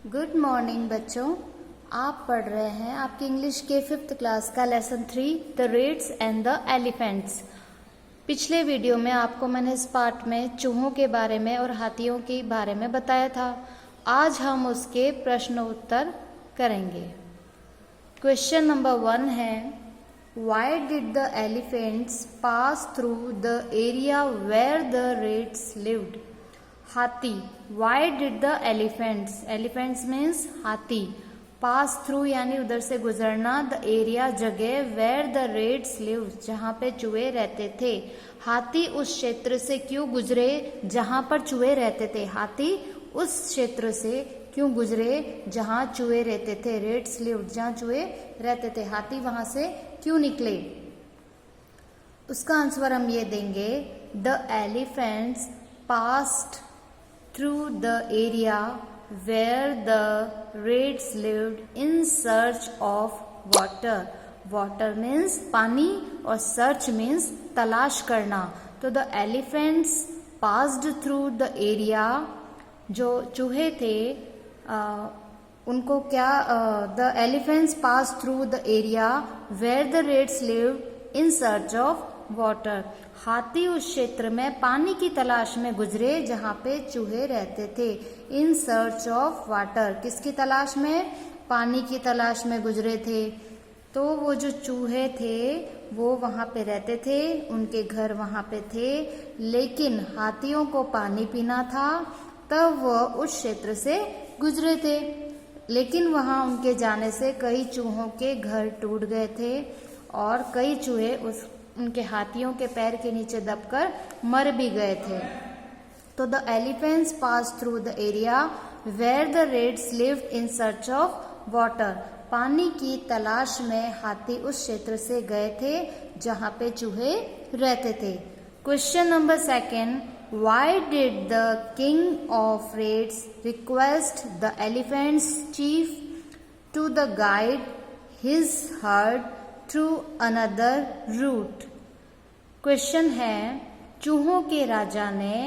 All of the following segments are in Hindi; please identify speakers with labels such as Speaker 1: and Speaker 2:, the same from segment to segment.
Speaker 1: गुड मॉर्निंग बच्चों। आप पढ़ रहे हैं आपकी इंग्लिश के 5th क्लास का lesson 3 the rates and the elephants. पिछले वीडियो में आपको मैंने इस पार्ट में चूहों के बारे में और हाथियों के बारे में बताया था। आज हम उसके प्रश्न उत्तर करेंगे। क्वेश्चन नंबर 1 है, why did the elephants pass through the area where the rats lived. हाथी, why did the elephants means हाथी, पास थ्रू यानी उधर से गुजरना, द एरिया जगह, वेयर द रेट्स लिव जहाँ पे चूहे रहते थे। हाथी उस क्षेत्र से क्यों गुजरे जहाँ पर चूहे रहते थे। हाथी उस क्षेत्र से क्यों गुजरे जहाँ चूहे रहते थे। रेट्स लिव जहाँ चूहे रहते थे, हाथी वहां से क्यों निकले। उसका आंसर हम ये देंगे, the elephants passed through the area where the rats lived in search of water. Water means पानी और search means तलाश करना। तो the elephants passed through the area, जो चूहे थे उनको क्या the elephants passed through the area where the rats lived in search of water. हाथी उस क्षेत्र में पानी की तलाश में गुजरे जहाँ पे चूहे रहते थे। इन सर्च ऑफ वाटर, किसकी तलाश में, पानी की तलाश में गुजरे थे। तो वो जो चूहे थे वो वहाँ पे रहते थे, उनके घर वहाँ पे थे, लेकिन हाथियों को पानी पीना था तब वो उस क्षेत्र से गुजरे थे। लेकिन वहाँ उनके जाने से कई चूहों के घर टूट गए थे और कई चूहे उनके हाथियों के पैर के नीचे दबकर मर भी गए थे। तो the elephants pass through the area where the rats lived in search of water. पानी की तलाश में हाथी उस क्षेत्र से गए थे जहाँ पे चूहे रहते थे। Question number 2, why did the king of rats request the elephants chief to the guide his herd through another route. Question है, चूहों के राजा ने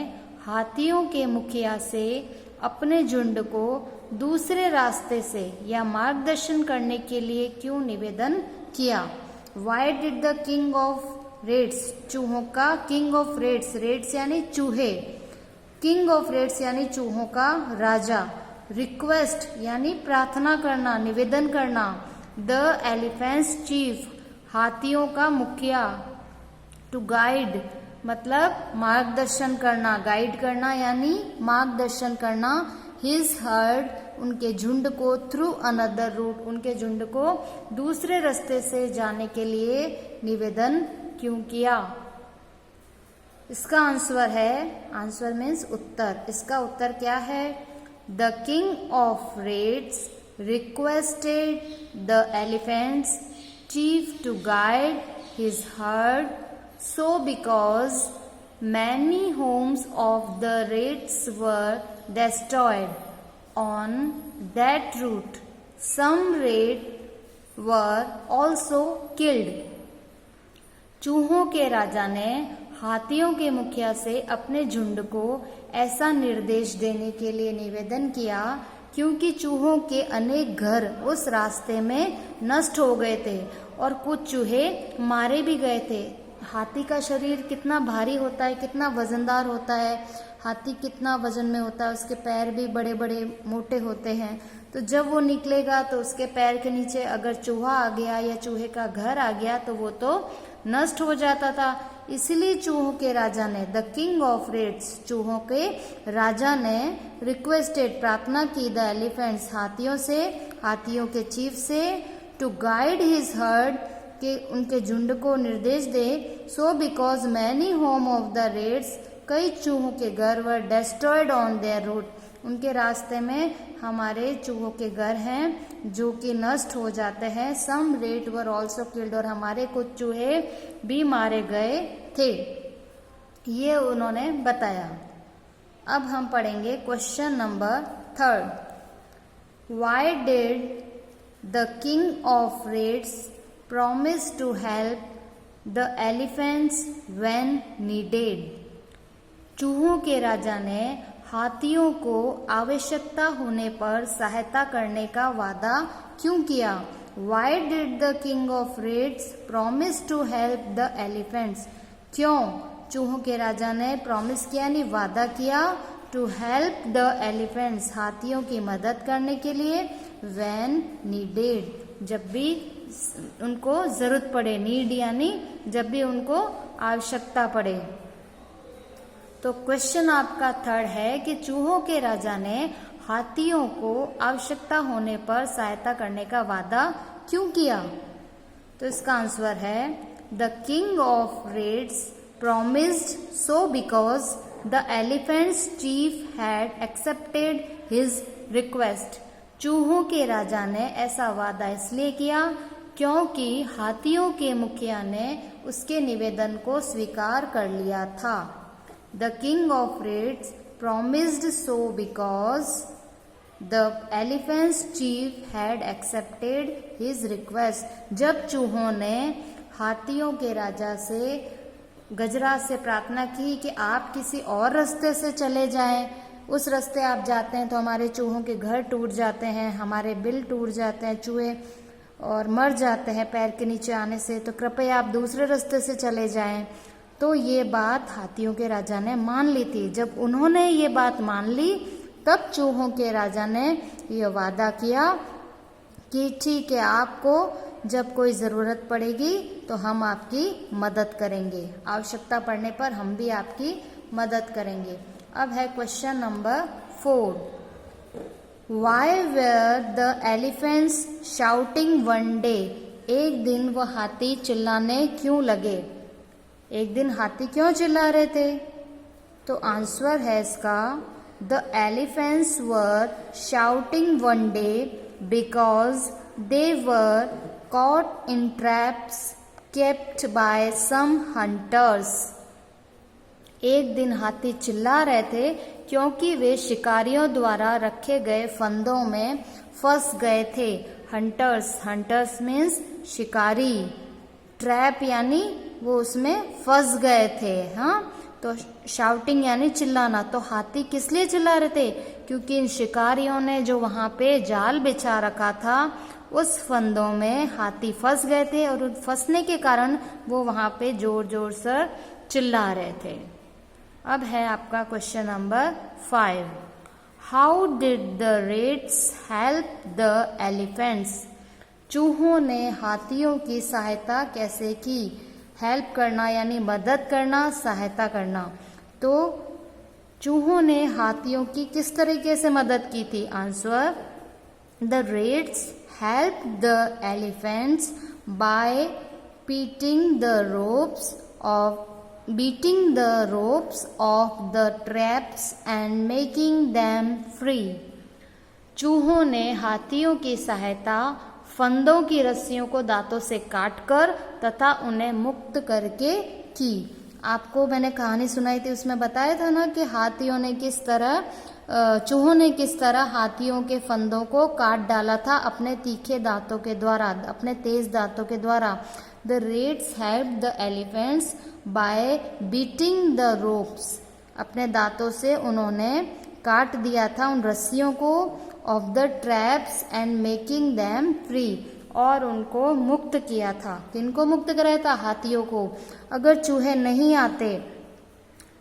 Speaker 1: हाथियों के मुखिया से अपने झुंड को दूसरे रास्ते से या मार्गदर्शन करने के लिए क्यों निवेदन किया। Y did the king of rates, चूहों का किंग ऑफ रेट्स, रेट्स यानी चूहे, किंग ऑफ रेट्स यानी चूहों का राजा, रिक्वेस्ट यानी प्रार्थना करना, निवेदन करना, द एलिफेंट्स चीफ हाथियों का मुखिया, टू गाइड मतलब मार्गदर्शन करना, गाइड करना यानी मार्गदर्शन करना, हिज हर्ड उनके झुंड को, थ्रू अनदर रूट उनके झुंड को दूसरे रास्ते से जाने के लिए निवेदन क्यों किया। इसका आंसर है, आंसर मीन्स उत्तर, इसका उत्तर क्या है, the king of rates requested the elephants chief to guide his herd, so because many homes of the rats were destroyed on that route, some rats were also killed. चूहों के राजा ने हाथियों के मुखिया से अपने झुंड को ऐसा निर्देश देने के लिए निवेदन किया क्योंकि चूहों के अनेक घर उस रास्ते में नष्ट हो गए थे और कुछ चूहे मारे भी गए थे। हाथी का शरीर कितना भारी होता है, कितना वजनदार होता है, हाथी कितना वजन में होता है, उसके पैर भी बड़े बड़े मोटे होते हैं। तो जब वो निकलेगा तो उसके पैर के नीचे अगर चूहा आ गया या चूहे का घर आ गया तो वो तो नष्ट हो जाता था। इसलिए चूहों के राजा ने, द किंग ऑफ रेट्स चूहों के राजा ने, रिक्वेस्टेड प्रार्थना की, द एलिफेंट्स हाथियों से, हाथियों के चीफ से, टू गाइड हिज हर्ड के उनके झुंड को निर्देश दे, so because many home of the rats कई चूहों के घर were destroyed on their route उनके रास्ते में हमारे चूहों के घर हैं जो कि नष्ट हो जाते हैं। Some rat were also killed और हमारे कुछ चूहे भी मारे गए थे, ये उन्होंने बताया। अब हम पढ़ेंगे question number 3, why did the king of rats promise to help the elephants when needed. चूहों के राजा ने हाथियों को आवश्यकता होने पर सहायता करने का वादा क्यों किया? Why did the king of reeds promise to help the elephants? क्यों चूहों के राजा ने प्रॉमिस किया यानी वादा किया टू हेल्प द एलिफेंट्स हाथियों की मदद करने के लिए when needed जब भी उनको जरूरत पड़े, नीड यानी जब भी उनको आवश्यकता पड़े। तो क्वेश्चन आपका थर्ड है कि चूहों के राजा ने हाथियों को आवश्यकता होने पर सहायता करने का वादा क्यों किया? तो इसका आंसर है the king of rats promised so because the elephant's chief had accepted his request. चूहों के राजा ने ऐसा वादा इसलिए किया क्योंकि हाथियों के मुखिया ने उसके निवेदन को स्वीकार कर लिया था। The king of reeds promised so because the elephant's chief had accepted his request. जब चूहों ने हाथियों के राजा से गजराज से प्रार्थना की कि आप किसी और रास्ते से चले जाएं, उस रास्ते आप जाते हैं तो हमारे चूहों के घर टूट जाते हैं, हमारे बिल टूट जाते हैं, चूहे और मर जाते हैं पैर के नीचे आने से, तो कृपया आप दूसरे रास्ते से चले जाएं। तो ये बात हाथियों के राजा ने मान ली थी। जब उन्होंने ये बात मान ली तब चूहों के राजा ने ये वादा किया कि ठीक है, आपको जब कोई ज़रूरत पड़ेगी तो हम आपकी मदद करेंगे, आवश्यकता पड़ने पर हम भी आपकी मदद करेंगे। अब है question number 4। Why were the elephants shouting one day? एक दिन वह हाथी चिल्लाने क्यों लगे? एक दिन हाथी क्यों चिल्ला रहे थे? तो आंसर है इसका the elephants were shouting one day because they were caught in traps kept by some hunters. एक दिन हाथी चिल्ला रहे थे क्योंकि वे शिकारियों द्वारा रखे गए फंदों में फंस गए थे। हंटर्स मीन्स शिकारी, ट्रैप यानी वो उसमें फंस गए थे। हाँ, तो शाउटिंग यानी चिल्लाना। तो हाथी किस लिए चिल्ला रहे थे? क्योंकि इन शिकारियों ने जो वहां पे जाल बिछा रखा था उस फंदों में हाथी फंस गए थे और फंसने के कारण वो वहां पे जोर जोर से चिल्ला रहे थे। अब है आपका question number 5। How did the Reds help the elephants? चूहों ने हाथियों की सहायता कैसे की? हेल्प करना यानी मदद करना, सहायता करना। तो चूहों ने हाथियों की किस तरीके से मदद की थी? Answer the Reds helped the elephants by beating the ropes of the traps and making them free. चूहों ने हाथियों की सहायता फंदों की रस्सियों को दांतों से काटकर तथा उन्हें मुक्त करके की। आपको मैंने कहानी सुनाई थी, उसमें बताया था ना कि हाथियों ने किस तरह चूहों ने किस तरह हाथियों के फंदों को काट डाला था अपने तीखे दांतों के द्वारा, अपने तेज दांतों के द्वारा। The Reds help the elephants bye beating the ropes. अपने दांतों से उन्होंने काट दिया था उन रस्सियों को, of the traps and making them free, और उनको मुक्त किया था। किनको मुक्त कराया था? हाथियों को। अगर चूहे नहीं आते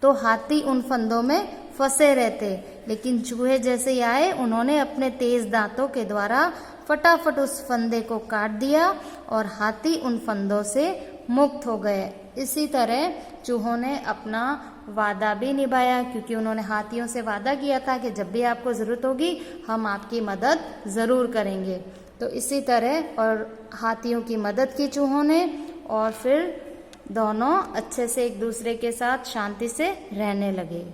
Speaker 1: तो हाथी उन फंदों में फंसे रहते, लेकिन चूहे जैसे ही आए उन्होंने अपने तेज दांतों के द्वारा फटाफट उस फंदे को काट दिया और हाथी उन फंदों से मुक्त हो गए। इसी तरह चूहों ने अपना वादा भी निभाया, क्योंकि उन्होंने हाथियों से वादा किया था कि जब भी आपको ज़रूरत होगी हम आपकी मदद ज़रूर करेंगे। तो इसी तरह और हाथियों की मदद की चूहों ने, और फिर दोनों अच्छे से एक दूसरे के साथ शांति से रहने लगे।